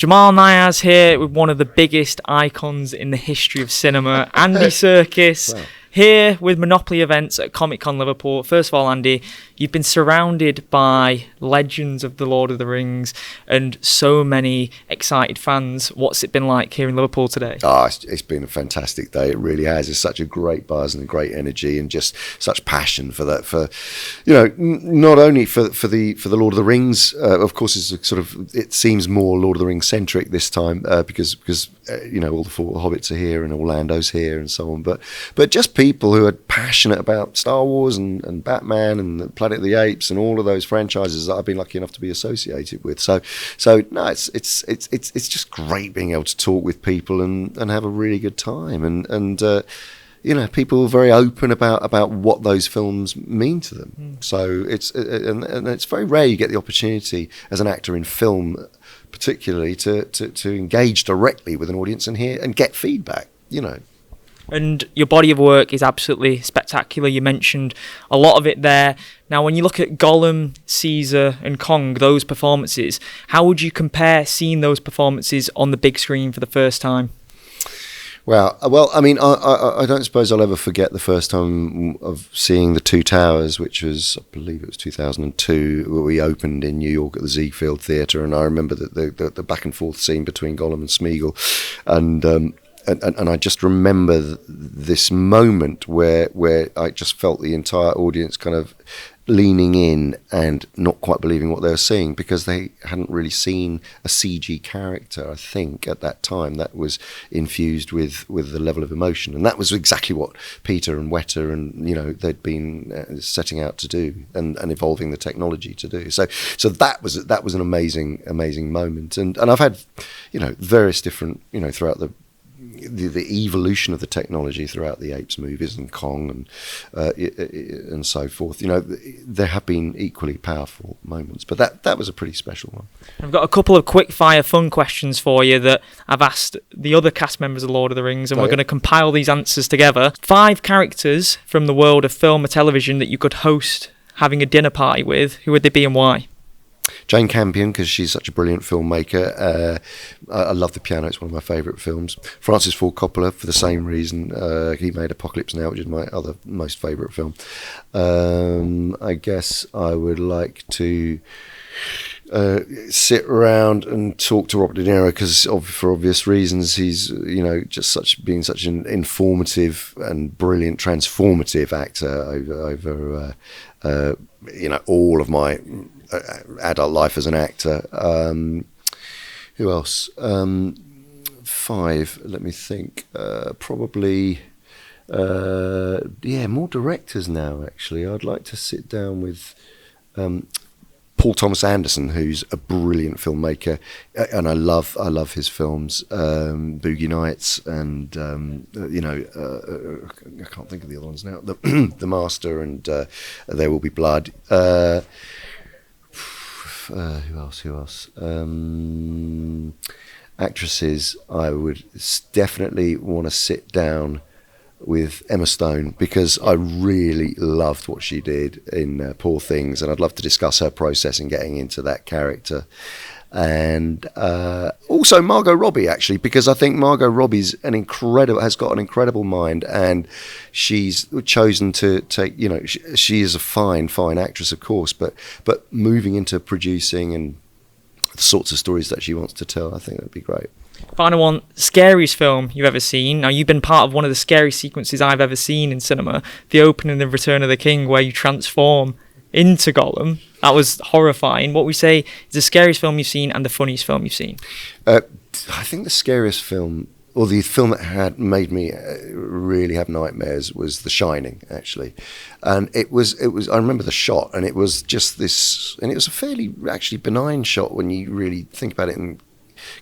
Jamal Niaz here with one of the biggest icons in the history of cinema, Andy Serkis. Wow. Here with Monopoly Events at Comic Con Liverpool. First of all, Andy, you've been surrounded by legends of the Lord of the Rings and so many excited fans. What's it been like here in Liverpool today? It's been a fantastic day. It really has. It's such a great buzz and a great energy and just such passion for that. For, you know, not only for the Lord of the Rings. Of course, it's a sort of, it seems more Lord of the Rings centric this time because you know, all the four hobbits are here and Orlando's here and so on. But just people who are passionate about Star Wars and Batman and the Planet of the Apes and all of those franchises that I've been lucky enough to be associated with. So no, it's just great being able to talk with people and have a really good time and you know, people are very open about what those films mean to them. So it's very rare you get the opportunity as an actor in film, particularly to engage directly with an audience and hear and get feedback. You know. And your body of work is absolutely spectacular. You mentioned a lot of it there. Now, when you look at Gollum, Caesar and Kong, those performances, how would you compare seeing those performances on the big screen for the first time? Well, I mean, I don't suppose I'll ever forget the first time of seeing The Two Towers, which was, I believe it was 2002, where we opened in New York at the Ziegfeld Theatre, and I remember the back and forth scene between Gollum and Smeagol, and I just remember this moment where I just felt the entire audience kind of leaning in and not quite believing what they were seeing because they hadn't really seen a CG character, I think, at that time that was infused with the level of emotion. And that was exactly what Peter and Weta and, you know, they'd been setting out to do and evolving the technology to do. So that was an amazing moment. And I've had, you know, various different, you know, throughout the evolution of the technology throughout the Apes movies and Kong and so forth. You know, there have been equally powerful moments, but that was a pretty special one. I've got a couple of quick fire fun questions for you that I've asked the other cast members of Lord of the Rings, and we're going to compile these answers together. 5 characters from the world of film or television that you could host having a dinner party with. Who would they be and why? Jane Campion, because she's such a brilliant filmmaker. I love The Piano, it's one of my favourite films. Francis Ford Coppola, for the same reason. He made Apocalypse Now, which is my other most favourite film. I guess I would like to sit around and talk to Robert De Niro, because for obvious reasons he's, you know, just being such an informative and brilliant transformative actor over you know, all of my adult life as an actor. Who else? 5, let me think. Probably more directors now, actually. I'd like to sit down with Paul Thomas Anderson, who's a brilliant filmmaker, and I love his films, Boogie Nights, and you know, I can't think of the other ones now. The Master and There Will Be Blood. Who else? Actresses, I would definitely want to sit down with Emma Stone, because I really loved what she did in Poor Things, and I'd love to discuss her process in getting into that character. And also Margot Robbie, actually, because I think Margot Robbie's has got an incredible mind, and she's chosen to take, you know, she is a fine actress, of course, but moving into producing and the sorts of stories that she wants to tell, I think that'd be great. Final one, scariest film you've ever seen. Now, you've been part of one of the scariest sequences I've ever seen in cinema, the opening of Return of the King, where you transform into Gollum. That was horrifying. What we say is the scariest film you've seen and the funniest film you've seen? I think the scariest film, or the film that had made me really have nightmares, was The Shining, actually. And it was. I remember the shot, and it was just this, and it was a fairly actually benign shot when you really think about it in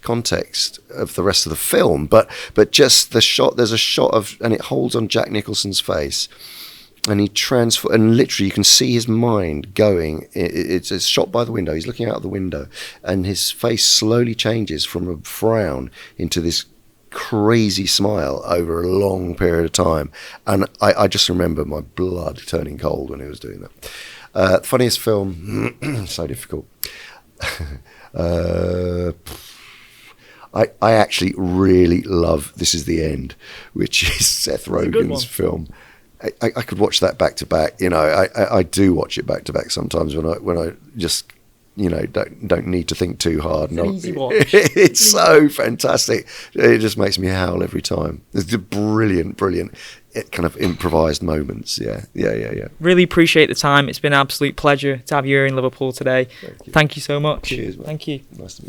context of the rest of the film. But just the shot. There's a shot of, and it holds on Jack Nicholson's face. And and literally you can see his mind going. It's shot by the window. He's looking out of the window, and his face slowly changes from a frown into this crazy smile over a long period of time. And I just remember my blood turning cold when he was doing that. Funniest film, so difficult. I actually really love This Is the End, which is Seth good Rogen's one. film. I could watch that back to back. You know, I do watch it back to back sometimes when I just, you know, don't need to think too hard. It's an easy watch. It's so fantastic. It just makes me howl every time. It's brilliant kind of improvised moments. Yeah. Really appreciate the time. It's been an absolute pleasure to have you here in Liverpool today. Thank you. Thank you so much. Cheers, mate. Thank you. Nice to meet you.